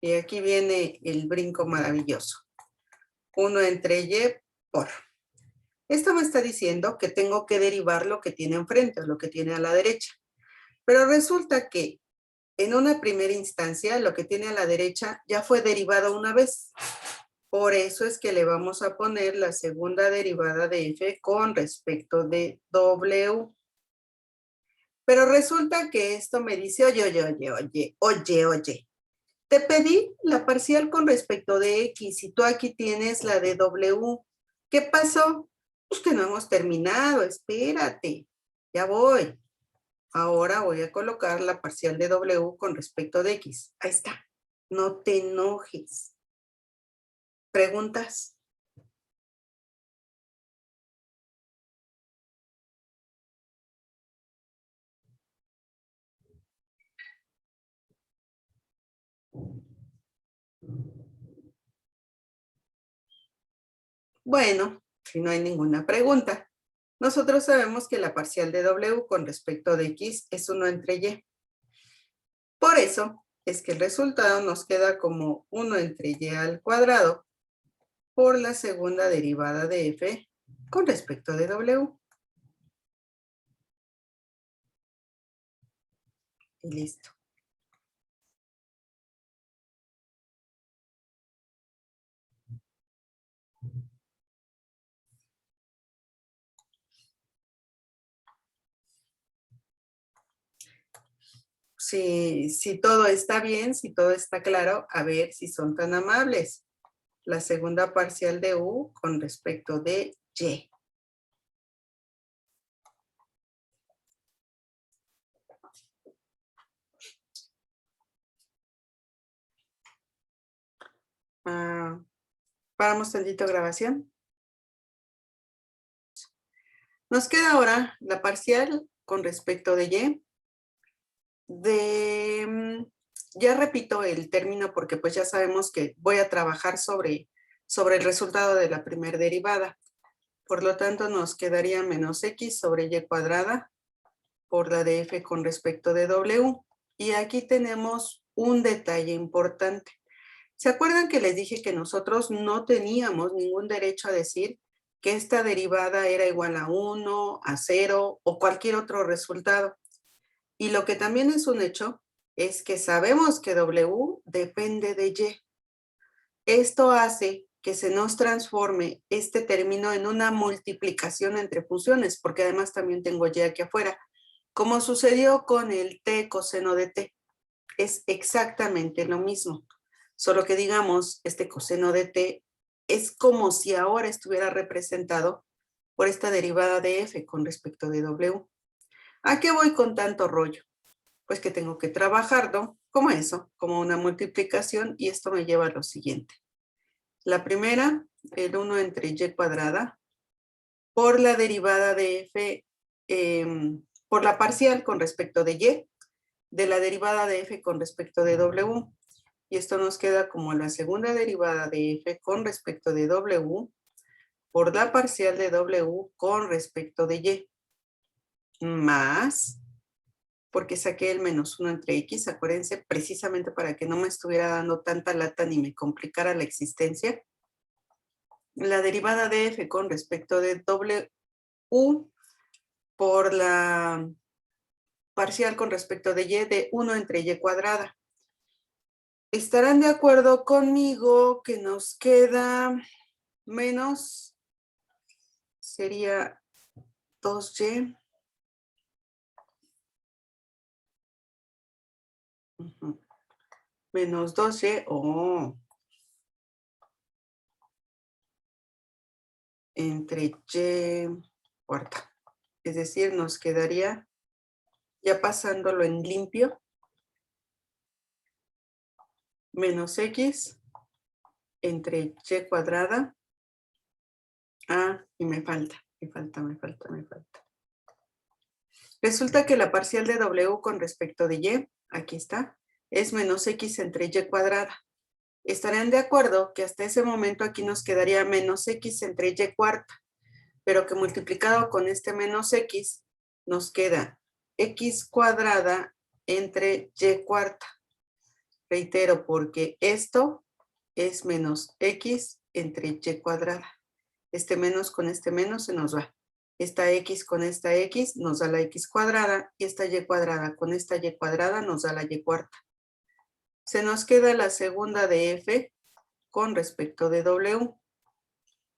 Y aquí viene el brinco maravilloso. 1 entre y por. Esto me está diciendo que tengo que derivar lo que tiene enfrente o lo que tiene a la derecha. Pero resulta que en una primera instancia lo que tiene a la derecha ya fue derivado una vez. Por eso es que le vamos a poner la segunda derivada de f con respecto de w. Pero resulta que esto me dice, oye. Te pedí la parcial con respecto de x y tú aquí tienes la de w. ¿Qué pasó? Pues que no hemos terminado, espérate. Ya voy. Ahora voy a colocar la parcial de w con respecto de x. Ahí está. No te enojes. ¿Preguntas? Bueno, si no hay ninguna pregunta, nosotros sabemos que la parcial de w con respecto de x es 1 entre y. Por eso es que el resultado nos queda como 1 entre y al cuadrado por la segunda derivada de f con respecto de w. Y listo. Si todo está bien, si todo está claro, a ver si son tan amables. La segunda parcial de u con respecto de y. Paramos tantito grabación. Nos queda ahora la parcial con respecto de y. Ya repito el término porque pues ya sabemos que voy a trabajar sobre el resultado de la primera derivada. Por lo tanto, nos quedaría menos x sobre y cuadrada por la de f con respecto de w. Y aquí tenemos un detalle importante. ¿Se acuerdan que les dije que nosotros no teníamos ningún derecho a decir que esta derivada era igual a 1, a 0 o cualquier otro resultado? Y lo que también es un hecho es que sabemos que w depende de y. Esto hace que se nos transforme este término en una multiplicación entre funciones, porque además también tengo y aquí afuera, como sucedió con el t coseno de t. Es exactamente lo mismo, solo que digamos, este coseno de t es como si ahora estuviera representado por esta derivada de f con respecto de w. ¿A qué voy con tanto rollo? Pues que tengo que trabajarlo como eso, como una multiplicación, y esto me lleva a lo siguiente. La primera, el 1 entre y cuadrada, por la derivada de f, por la parcial con respecto de y, de la derivada de f con respecto de w. Y esto nos queda como la segunda derivada de f con respecto de w, por la parcial de w con respecto de y, más, porque saqué el menos 1 entre x, acuérdense, precisamente para que no me estuviera dando tanta lata ni me complicara la existencia, la derivada de f con respecto de w por la parcial con respecto de y de 1 entre y cuadrada. Estarán de acuerdo conmigo que nos queda menos sería 2y. Ujú. Menos 2y, entre y cuarta. Es decir, nos quedaría, ya pasándolo en limpio, menos x entre y cuadrada. Y me falta. Resulta que la parcial de w con respecto de y, aquí está, es menos x entre y cuadrada. Estarán de acuerdo que hasta ese momento aquí nos quedaría menos x entre y cuarta, pero que multiplicado con este menos x nos queda x cuadrada entre y cuarta. Reitero, porque esto es menos x entre y cuadrada. Este menos con este menos se nos va. Esta x con esta x nos da la x cuadrada y esta y cuadrada con esta y cuadrada nos da la y cuarta. Se nos queda la segunda de f con respecto de w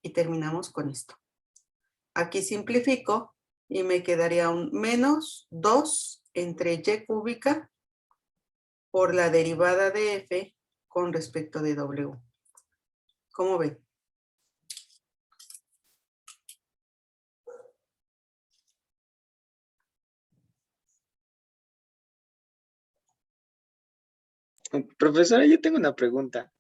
y terminamos con esto. Aquí simplifico y me quedaría un menos 2 entre y cúbica por la derivada de f con respecto de w. ¿Cómo ven? Profesora, yo tengo una pregunta.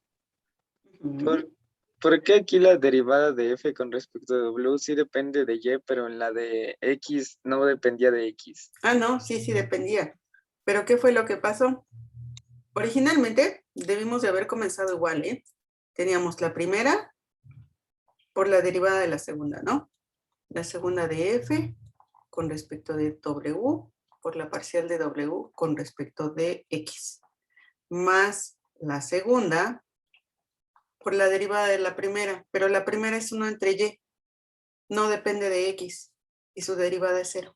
¿Por qué aquí la derivada de f con respecto de w sí depende de y, pero en la de x no dependía de x? No, sí dependía. ¿Pero qué fue lo que pasó? Originalmente debimos de haber comenzado igual, ¿eh? Teníamos la primera por la derivada de la segunda, ¿no? La segunda de f con respecto de w por la parcial de w con respecto de x. Más la segunda por la derivada de la primera, pero la primera es 1 entre y, no depende de x y su derivada es 0.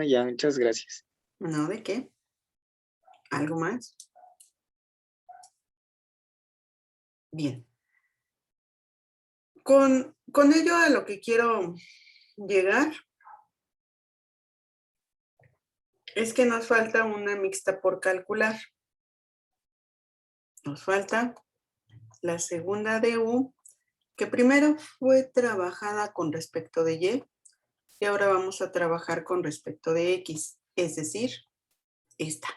Ya, muchas gracias. ¿No? ¿De qué? ¿Algo más? Bien. Con ello a lo que quiero llegar es que nos falta una mixta por calcular. Nos falta la segunda de u, que primero fue trabajada con respecto de y ahora vamos a trabajar con respecto de x, es decir, esta.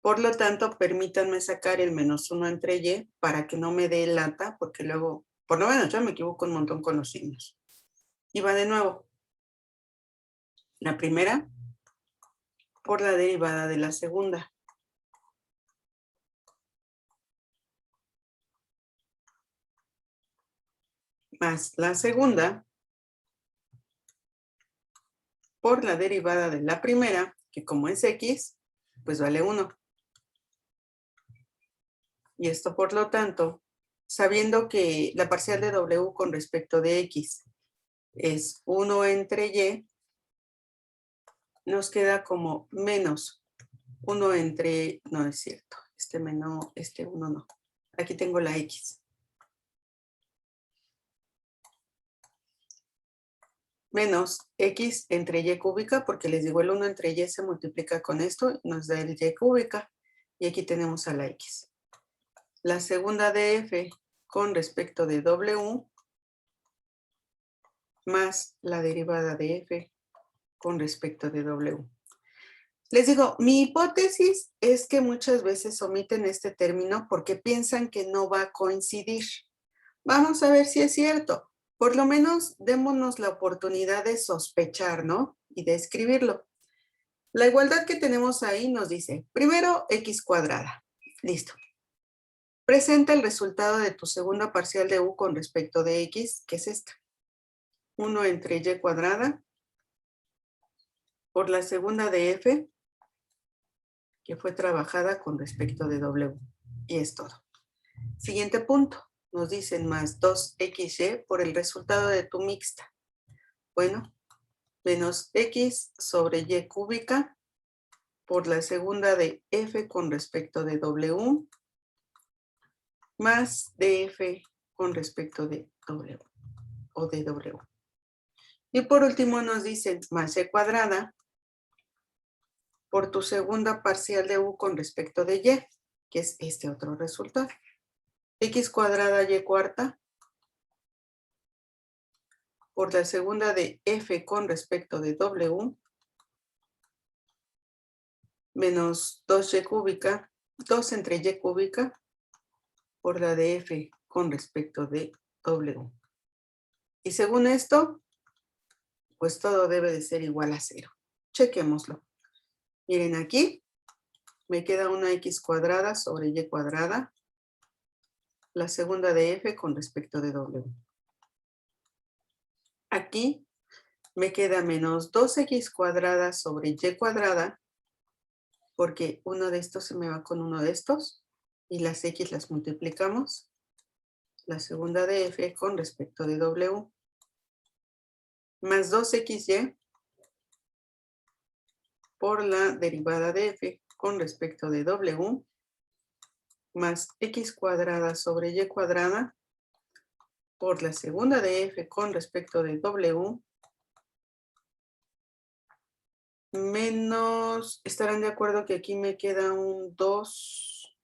Por lo tanto, permítanme sacar el menos 1 entre y para que no me dé lata, porque luego, por lo menos yo me equivoco un montón con los signos. Y va de nuevo. La primera por la derivada de la segunda. Más la segunda por la derivada de la primera, que como es x, pues vale 1. Y esto, por lo tanto, sabiendo que la parcial de w con respecto de x es 1 entre y, nos queda como menos 1 entre, no es cierto, este 1 no. Aquí tengo la x. Menos x entre y cúbica, porque les digo el 1 entre y se multiplica con esto, nos da el y cúbica, y aquí tenemos a la x. La segunda de f con respecto de w, más la derivada de f con respecto de w. Les digo, mi hipótesis es que muchas veces omiten este término porque piensan que no va a coincidir. Vamos a ver si es cierto. Por lo menos démonos la oportunidad de sospechar, ¿no? Y de escribirlo. La igualdad que tenemos ahí nos dice, primero, x cuadrada. Listo. Presenta el resultado de tu segunda parcial de u con respecto de x, que es esta. 1 entre y cuadrada por la segunda de f, que fue trabajada con respecto de w. Y es todo. Siguiente punto. Nos dicen más 2xy por el resultado de tu mixta. Bueno, menos x sobre y cúbica por la segunda de f con respecto de w más df con respecto de W o de W. Y por último nos dicen más y cuadrada por tu segunda parcial de u con respecto de y, que es este otro resultado. X cuadrada y cuarta por la segunda de f con respecto de w menos 2y cúbica, 2 entre y cúbica por la de f con respecto de w. Y según esto, pues todo debe de ser igual a 0. Chequémoslo. Miren aquí, me queda una x cuadrada sobre y cuadrada, la segunda de f con respecto de w. Aquí me queda menos 2x cuadrada sobre y cuadrada, porque uno de estos se me va con uno de estos, y las x las multiplicamos. La segunda de f con respecto de w, más 2xy por la derivada de f con respecto de w, más x cuadrada sobre y cuadrada por la segunda de f con respecto de w, menos, estarán de acuerdo que aquí me queda un 2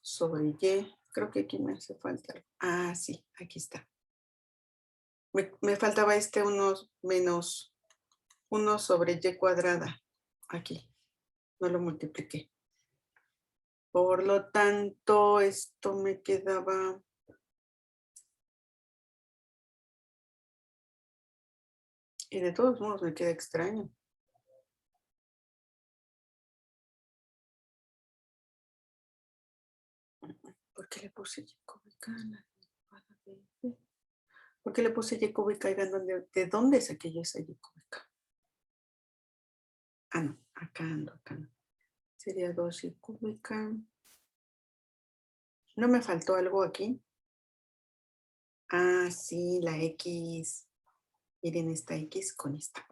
sobre y, creo que aquí me hace falta. Ah, sí, aquí está. Me faltaba unos menos 1 sobre y cuadrada, aquí, no lo multipliqué. Por lo tanto, esto me quedaba... Y de todos modos me queda extraño. ¿Por qué le puse y cúbica? ¿Por qué le puse y cúbica? ¿De dónde saqué yo esa y cúbica? Ah, no, acá ando, acá no. Sería 2 y cúbica. ¿No me faltó algo aquí? Ah, sí, la X. Miren esta X con esta.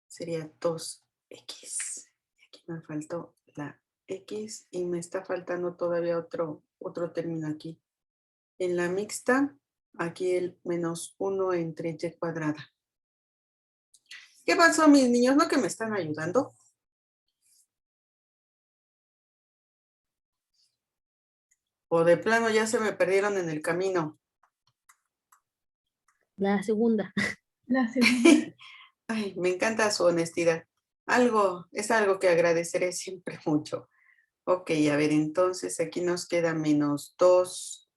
Sería 2X. Aquí me faltó la X y me está faltando todavía otro término aquí. En la mixta, aquí el menos 1 entre y cuadrada. ¿Qué pasó, mis niños? ¿No que me están ayudando? O de plano ya se me perdieron en el camino. La segunda. Ay, me encanta su honestidad. Es algo que agradeceré siempre mucho. Ok, a ver, entonces aquí nos queda menos 2.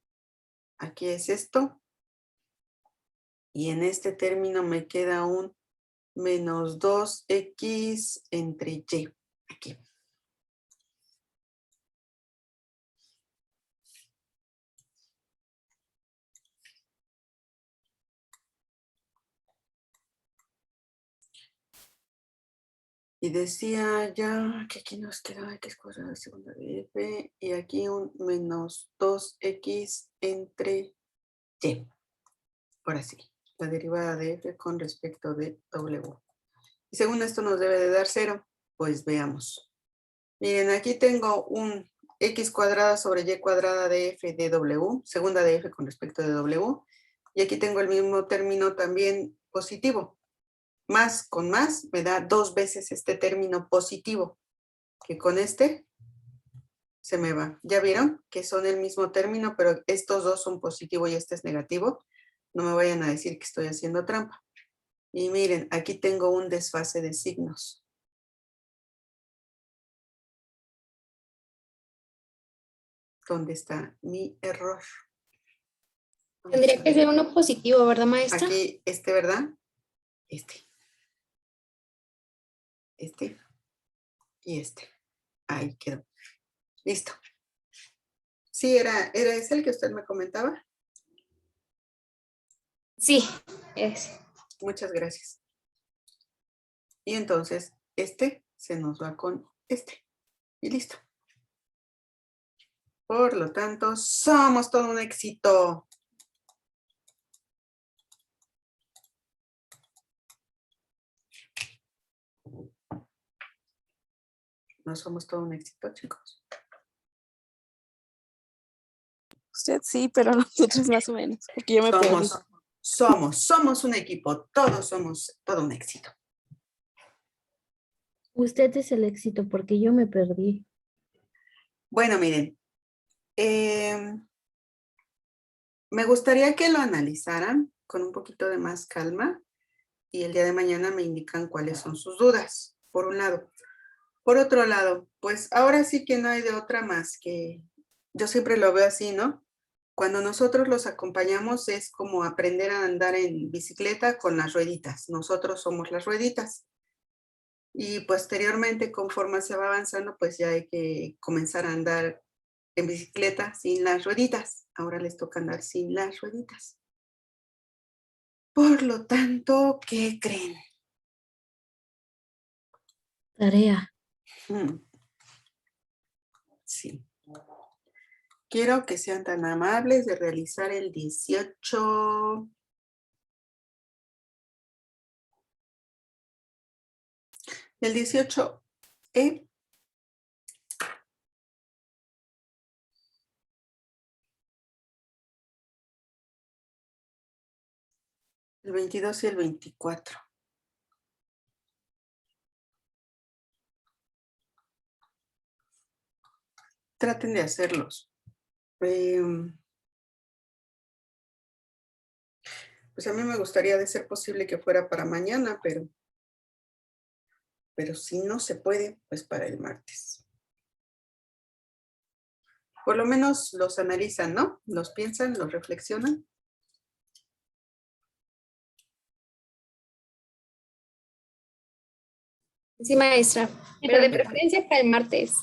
Aquí es esto. Y en este término me queda un menos 2x entre y. Aquí. Y decía ya que aquí nos queda x cuadrada segunda de f y aquí un menos 2x entre y. Ahora sí, la derivada de f con respecto de w. Y según esto nos debe de dar 0. Pues veamos. Miren, aquí tengo un x cuadrada sobre y cuadrada de f de w, segunda de f con respecto de w. Y aquí tengo el mismo término también positivo. Más con más me da 2 veces este término positivo, que con este se me va. ¿Ya vieron? Que son el mismo término, pero estos dos son positivo y este es negativo. No me vayan a decir que estoy haciendo trampa. Y miren, aquí tengo un desfase de signos. ¿Dónde está mi error? Tendría que ser uno positivo, ¿verdad, maestra? Aquí, ¿verdad? Este y este. Ahí quedó. Listo. Sí, era ese el que usted me comentaba. Sí, es. Muchas gracias. Y entonces, este se nos va con este. Y listo. Por lo tanto, somos todo un éxito. No somos todo un éxito, chicos. Usted sí, pero nosotros más o menos, porque yo me perdí. Somos un equipo, todos somos todo un éxito. Usted es el éxito porque yo me perdí. Bueno, miren, me gustaría que lo analizaran con un poquito de más calma y el día de mañana me indican cuáles son sus dudas, por un lado. Por otro lado, pues ahora sí que no hay de otra más que, yo siempre lo veo así, ¿no? Cuando nosotros los acompañamos es como aprender a andar en bicicleta con las rueditas. Nosotros somos las rueditas. Y posteriormente, conforme se va avanzando, pues ya hay que comenzar a andar en bicicleta sin las rueditas. Ahora les toca andar sin las rueditas. Por lo tanto, ¿qué creen? Tarea. Sí. Quiero que sean tan amables de realizar el 18. El 18E. El 22 y el 24. Traten de hacerlos. Pues a mí me gustaría de ser posible que fuera para mañana, pero si no se puede, pues para el martes. Por lo menos los analizan, ¿no? Los piensan, los reflexionan. Sí, maestra, pero de preferencia para el martes.